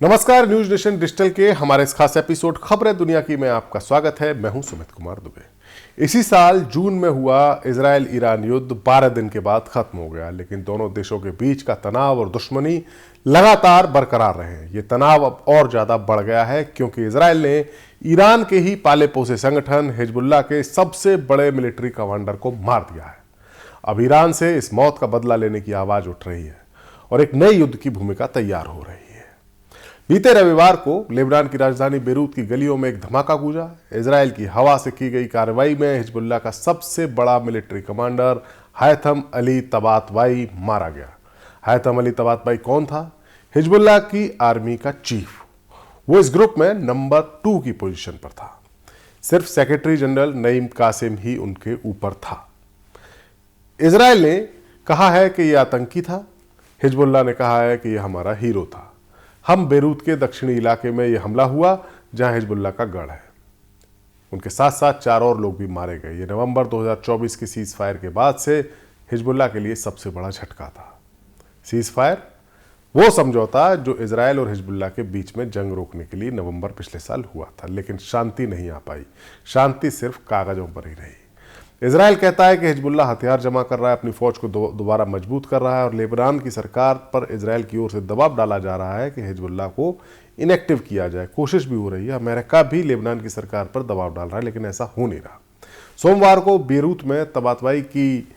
नमस्कार, news nation digital के हमारे इस खास एपिसोड खबरें दुनिया की में आपका स्वागत है। मैं हूं सुमित कुमार दुबे। इसी साल जून में हुआ इजराइल ईरान युद्ध 12 दिन के बाद खत्म हो गया, लेकिन दोनों देशों के बीच का तनाव और दुश्मनी लगातार बरकरार रहे हैं। ये तनाव अब और ज्यादा बढ़ गया है क्योंकि इजराइल ने ईरान के ही पाले पोसे संगठन हिजबुल्लाह के सबसे बड़े मिलिट्री कमांडर को मार दिया है। अब ईरान से इस मौत का बदला लेने की आवाज उठ रही है और एक नए युद्ध की भूमिका तैयार हो रही है। बीते रविवार को लेबनान की राजधानी बेरूत की गलियों में एक धमाका गूंजा। इजराइल की हवा से की गई कार्रवाई में हिजबुल्लाह का सबसे बड़ा मिलिट्री कमांडर हैथम अली तबातबाई मारा गया। हैथम अली तबातबाई कौन था? हिजबुल्लाह की आर्मी का चीफ। वो इस ग्रुप में नंबर 2 की पोजीशन पर था। सिर्फ सेक्रेटरी जनरल नईम कासिम ही उनके ऊपर था। इजराइल ने कहा है कि यह आतंकी था, हिजबुल्लाह ने कहा है कि यह हमारा हीरो था। हम बेरूत के दक्षिणी इलाके में यह हमला हुआ जहां हिजबुल्लाह का गढ़ है। उनके साथ साथ 4 और लोग भी मारे गए। ये नवंबर 2024 के सीज फायर के बाद से हिजबुल्लाह के लिए सबसे बड़ा झटका था। सीज फायर वो समझौता जो इजराइल और हिजबुल्लाह के बीच में जंग रोकने के लिए नवंबर पिछले साल हुआ था, लेकिन शांति नहीं आ पाई। शांति सिर्फ कागजों पर ही रही। इजराइल कहता है कि हिजबुल्लाह हथियार जमा कर रहा है, अपनी फौज को दोबारा मजबूत कर रहा है और लेबनान की सरकार पर इजराइल की ओर से दबाव डाला जा रहा है कि हिजबुल्लाह को इनएक्टिव किया जाए। कोशिश भी हो रही है, अमेरिका भी लेबनान की सरकार पर दबाव डाल रहा है, लेकिन ऐसा हो नहीं रहा। सोमवार को बेरूत में तबातबाई की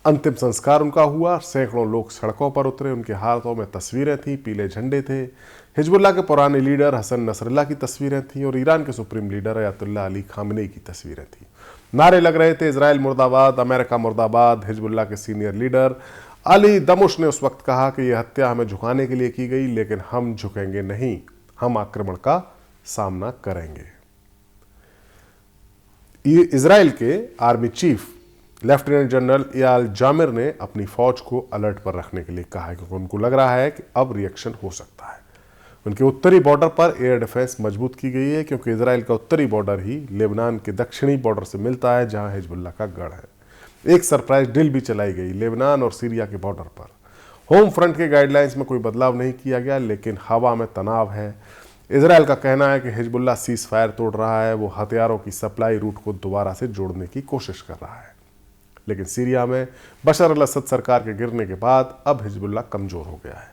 अंतिम संस्कार उनका हुआ। सैकड़ों लोग सड़कों पर उतरे, उनके हाथों में तस्वीरें थीं, पीले झंडे थे। हिजबुल्लाह के पुराने लीडर हसन नसरल्लाह की तस्वीरें थीं और ईरान के supreme leader Ayatollah Ali Khamenei की तस्वीरें थीं। नारे लग रहे थे, इजराइल मुर्दाबाद, अमेरिका मुर्दाबाद। हिजबुल्लाह के सीनियर लीडर अली दमुश ने उस वक्त कहा कि यह हत्या हमें झुकाने के लिए की गई, लेकिन हम झुकेंगे नहीं, हम आक्रमण का सामना करेंगे। इजराइल के army chief lieutenant general Eyal Zamir ने अपनी फौज को अलर्ट पर रखने के लिए कहा है क्योंकि उनको लग रहा है कि अब रिएक्शन हो सकता है। उनके उत्तरी बॉर्डर पर एयर डिफेंस मजबूत की गई है क्योंकि इजराइल का उत्तरी बॉर्डर ही लेबनान के दक्षिणी बॉर्डर से मिलता है जहां हिजबुल्लाह का गढ़ है। एक सरप्राइज ड्रिल भी चलाई गई लेबनान और सीरिया के बॉर्डर पर। होम फ्रंट के गाइडलाइंस में कोई बदलाव नहीं किया गया, लेकिन हवा में तनाव है। इजराइल का कहना है कि हिजबुल्लाह सीज फायर तोड़ रहा है, वो हथियारों की सप्लाई रूट को दोबारा से जोड़ने की कोशिश कर रहा है। लेकिन सीरिया में बशर अल असद सरकार के गिरने के बाद अब हिजबुल्लाह कमजोर हो गया है।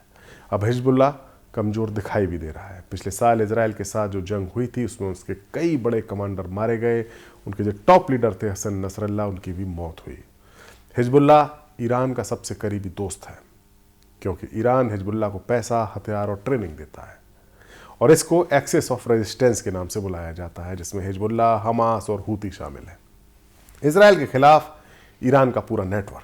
अब हिजबुल्लाह कमजोर दिखाई भी दे रहा है। पिछले साल इजराइल के साथ जो जंग हुई थी उसमें उसके कई बड़े कमांडर मारे गए। उनके जो टॉप लीडर थे हसन नसरल्लाह, उनकी भी मौत हुई। हिजबुल्लाह ईरान का सबसे करीबी दोस्त है क्योंकि ईरान हिजबुल्लाह को पैसा, हथियार और ट्रेनिंग देता है और इसको एक्सेस ऑफ रेजिस्टेंस के नाम से बुलाया जाता है, जिसमें हिजबुल्लाह, हमास और हूती शामिल है। इजराइल के खिलाफ ईरान का पूरा नेटवर्क।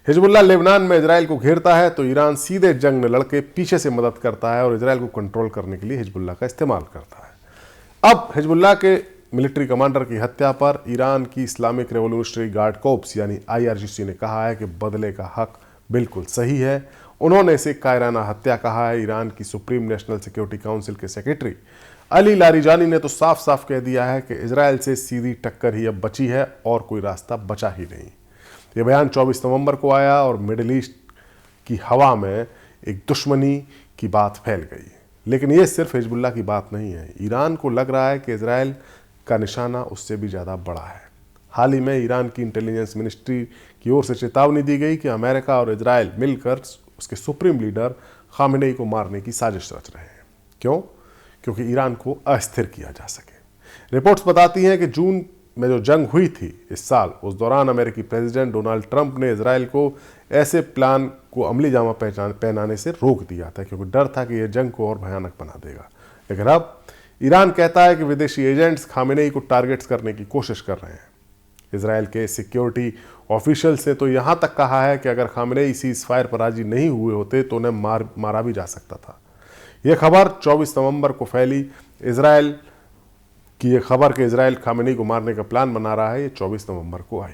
हिजबुल्लाह लेबनान में इजराइल को घेरता है तो ईरान सीधे जंग में लड़के पीछे से मदद करता है और इजराइल को कंट्रोल करने के लिए हिजबुल्लाह का इस्तेमाल करता है। अब हिजबुल्लाह के मिलिट्री कमांडर की हत्या पर ईरान की इस्लामिक रेवोल्यूशनरी गार्ड कोर्प्स यानी IRGC ने कहा है कि बदले का हक बिल्कुल सही है। उन्होंने इसे कायराना हत्या कहा है। ईरान की सुप्रीम नेशनल सिक्योरिटी काउंसिल के सेक्रेटरी अली लारिजानी ने तो साफ साफ कह दिया है कि इजराइल से सीधी टक्कर ही अब बची है और कोई रास्ता बचा ही नहीं। यह बयान 24 नवंबर को आया और मिडिल ईस्ट की हवा में एक दुश्मनी की बात फैल गई। लेकिन यह सिर्फ हिजबुल्लाह की बात नहीं है। ईरान को लग रहा है कि इजराइल का निशाना उससे भी ज़्यादा बड़ा है। हाल ही में ईरान की इंटेलिजेंस मिनिस्ट्री की ओर से चेतावनी दी गई कि अमेरिका और इजराइल मिलकर उसके सुप्रीम लीडर खामेनेई को मारने की साजिश रच रहे हैं। क्यों? क्योंकि ईरान को अस्थिर किया जा सके। रिपोर्ट्स बताती हैं कि जून में जो जंग हुई थी इस साल, उस दौरान अमेरिकी प्रेसिडेंट डोनाल्ड ट्रंप ने इजराइल को ऐसे प्लान को अमली जामा पहनाने से रोक दिया था क्योंकि डर था कि यह जंग को और भयानक बना देगा। लेकिन अब ईरान कहता है कि विदेशी एजेंट्स खामेनेई को टारगेट्स करने की कोशिश कर रहे हैं। इजराइल के सिक्योरिटी ऑफिशियल्स ने तो यहां तक कहा है कि अगर खामेनेई सीज फायर पर राजी नहीं हुए होते तो उन्हें मारा भी जा सकता था। यह खबर 24 नवंबर को फैली। इजराइल की यह खबर कि इजराइल खामेनेई को मारने का प्लान बना रहा है, ये 24 नवंबर को आई।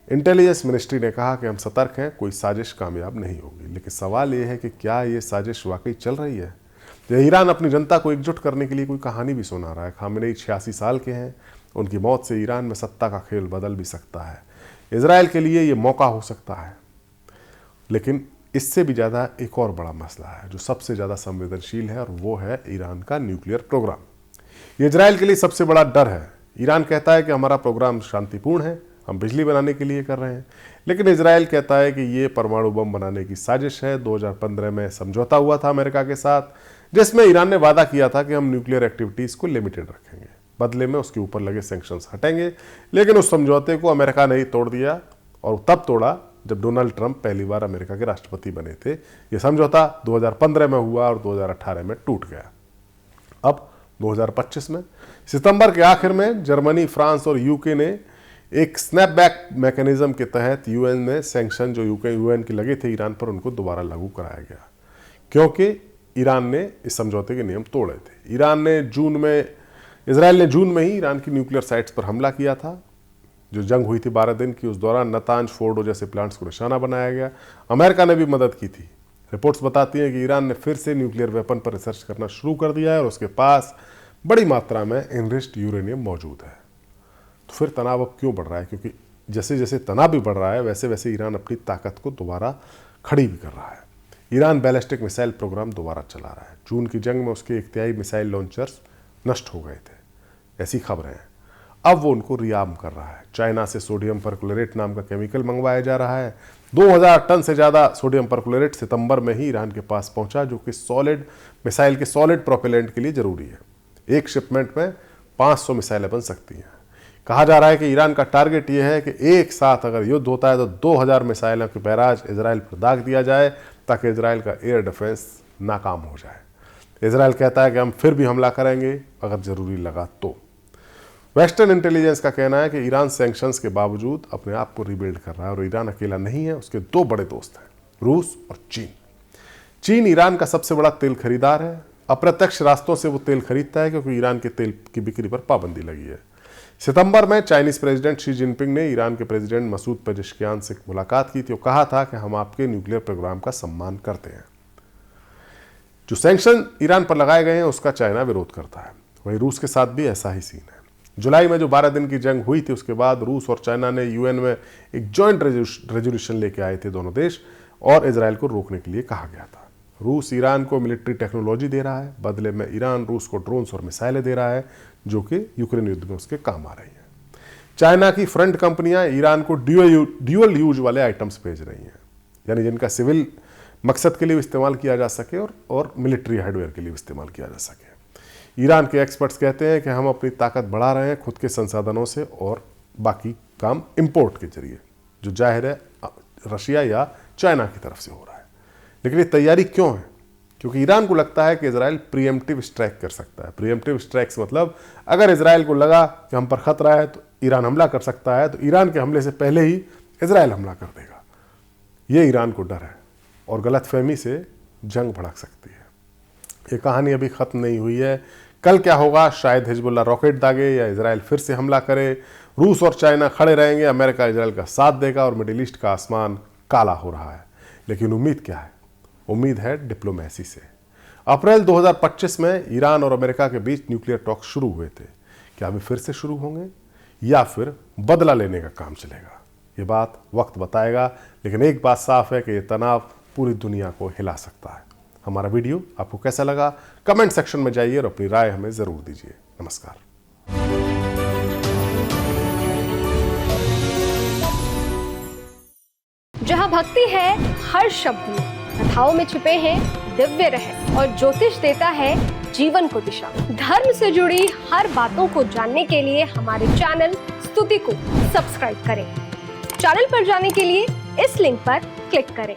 इंटेलिजेंस मिनिस्ट्री ने कहा कि हम सतर्क हैं, कोई साजिश कामयाब नहीं होगी। लेकिन सवाल यह है कि क्या ये साजिश वाकई चल रही है? ईरान अपनी जनता को एकजुट करने के लिए कोई कहानी भी सुना रहा है। खामेनेई 86 साल के हैं। उनकी मौत से ईरान में सत्ता का खेल बदल भी सकता है। इजराइल के लिए ये मौका हो सकता है, लेकिन इससे भी ज़्यादा एक और बड़ा मसला है जो सबसे ज़्यादा संवेदनशील है, और वो है ईरान का न्यूक्लियर प्रोग्राम। ये इजराइल के लिए सबसे बड़ा डर है। ईरान कहता है कि हमारा प्रोग्राम शांतिपूर्ण है, हम बिजली बनाने के लिए कर रहे हैं, लेकिन इजराइल कहता है कि ये परमाणु बम बनाने की साजिश है। 2015 में समझौता हुआ था अमेरिका के साथ, जिसमें ईरान ने वादा किया था कि हम न्यूक्लियर एक्टिविटीज़ को लिमिटेड रखेंगे, बदले में उसके ऊपर लगे सैंक्शंस हटेंगे। लेकिन उस समझौते को अमेरिका ने ही तोड़ दिया, और तब तोड़ा जब डोनाल्ड ट्रंप पहली बार अमेरिका के राष्ट्रपति बने थे। ये समझौता 2015 में हुआ और 2018 में टूट गया। अब 2025 में सितंबर के आखिर में जर्मनी, फ्रांस और यूके ने एक स्नैपबैक मैकेनिज्म के तहत यूएन में सैंक्शन जो यूएन के लगे थे ईरान पर, उनको दोबारा लागू कराया गया, क्योंकि ईरान ने इस समझौते के नियम तोड़े थे। इजराइल ने जून में ही ईरान की न्यूक्लियर साइट्स पर हमला किया था। जो जंग हुई थी 12 दिन की, उस दौरान नतांज, फोर्डो जैसे प्लांट्स को निशाना बनाया गया। अमेरिका ने भी मदद की थी। रिपोर्ट्स बताती हैं कि ईरान ने फिर से न्यूक्लियर वेपन पर रिसर्च करना शुरू कर दिया है और उसके पास बड़ी मात्रा में एनरिच्ड यूरेनियम मौजूद है। तो फिर तनाव अब क्यों बढ़ रहा है? क्योंकि जैसे जैसे तनाव भी बढ़ रहा है, वैसे वैसे ईरान अपनी ताकत को दोबारा खड़ी भी कर रहा है। ईरान बैलिस्टिक मिसाइल प्रोग्राम दोबारा चला रहा है। जून की जंग में उसके 1/3 मिसाइल लॉन्चर्स नष्ट हो गए थे, ऐसी खबरें हैं। अब वो उनको रियार्म कर रहा है। चाइना से सोडियम परक्लोरेट नाम का केमिकल मंगवाया जा रहा है। 2000 टन से ज़्यादा सोडियम परक्लोरेट सितंबर में ही ईरान के पास पहुंचा, जो कि सॉलिड मिसाइल के सॉलिड प्रोपेलेंट के लिए ज़रूरी है। एक शिपमेंट में 500 मिसाइलें बन सकती हैं। कहा जा रहा है कि ईरान का टारगेट यह है कि एक साथ अगर युद्ध होता है तो 2000 मिसाइलों के बैराज इजराइल पर दाग दिया जाए, ताकि इजराइल का एयर डिफेंस नाकाम हो जाए। इजराइल कहता है कि हम फिर भी हमला करेंगे अगर ज़रूरी लगा तो। वेस्टर्न इंटेलिजेंस का कहना है कि ईरान सैंक्शंस के बावजूद अपने आप को रिबिल्ड कर रहा है, और ईरान अकेला नहीं है, उसके 2 बड़े दोस्त हैं, रूस और चीन। चीन ईरान का सबसे बड़ा तेल खरीदार है। अप्रत्यक्ष रास्तों से वो तेल खरीदता है, क्योंकि ईरान के तेल की बिक्री पर पाबंदी लगी है। सितंबर में चाइनीज प्रेसिडेंट शी जिनपिंग ने ईरान के प्रेसिडेंट मसूद पेजेश्कियान से मुलाकात की थी और कहा था कि हम आपके न्यूक्लियर प्रोग्राम का सम्मान करते हैं। जो सैंक्शन ईरान पर लगाए गए हैं उसका चाइना विरोध करता है। वहीं रूस के साथ भी ऐसा ही सीन है। जुलाई में जो 12 दिन की जंग हुई थी, उसके बाद रूस और चाइना ने यूएन में एक जॉइंट रेजोल्यूशन लेके आए थे दोनों देश, और इजराइल को रोकने के लिए कहा गया था। रूस ईरान को मिलिट्री टेक्नोलॉजी दे रहा है, बदले में ईरान रूस को ड्रोन्स और मिसाइलें दे रहा है, जो कि यूक्रेन युद्ध में उसके काम आ रही हैं। चाइना की फ्रंट कंपनियां ईरान को ड्यूअल यूज वाले आइटम्स भेज रही हैं, यानी जिनका सिविल मकसद के लिए इस्तेमाल किया जा सके और मिलिट्री हार्डवेयर के लिए इस्तेमाल किया जा सके। ईरान के एक्सपर्ट्स कहते हैं कि हम अपनी ताकत बढ़ा रहे हैं खुद के संसाधनों से, और बाकी काम इंपोर्ट के जरिए, जो जाहिर है रशिया या चाइना की तरफ से हो रहा है। लेकिन ये तैयारी क्यों है? क्योंकि ईरान को लगता है कि इजराइल प्रीएम्प्टिव स्ट्राइक कर सकता है। प्रीएम्प्टिव स्ट्राइक्स मतलब अगर इजराइल को लगा कि हम पर खतरा है तो ईरान हमला कर सकता है, तो ईरान के हमले से पहले ही इजराइल हमला कर देगा। ये ईरान को डर है, और गलतफहमी से जंग भड़क सकती है। ये कहानी अभी ख़त्म नहीं हुई है। कल क्या होगा? शायद हिजबुल्लाह रॉकेट दागे या इजराइल फिर से हमला करे। रूस और चाइना खड़े रहेंगे, अमेरिका इजराइल का साथ देगा, और मिडिल ईस्ट का आसमान काला हो रहा है। लेकिन उम्मीद क्या है? उम्मीद है डिप्लोमेसी से। अप्रैल 2025 में ईरान और अमेरिका के बीच न्यूक्लियर टॉक शुरू हुए थे। क्या अभी फिर से शुरू होंगे, या फिर बदला लेने का काम चलेगा? ये बात वक्त बताएगा। लेकिन एक बात साफ है कि ये तनाव पूरी दुनिया को हिला सकता है। हमारा वीडियो आपको कैसा लगा? कमेंट सेक्शन में जाइए और अपनी राय हमें जरूर दीजिए। नमस्कार। जहाँ भक्ति है हर शब्द में, कथाओं में छुपे हैं दिव्य रहस्य, और ज्योतिष देता है जीवन को दिशा। धर्म से जुड़ी हर बातों को जानने के लिए हमारे चैनल स्तुति को सब्सक्राइब करें। चैनल पर जाने के लिए इस लिंक पर क्लिक करें।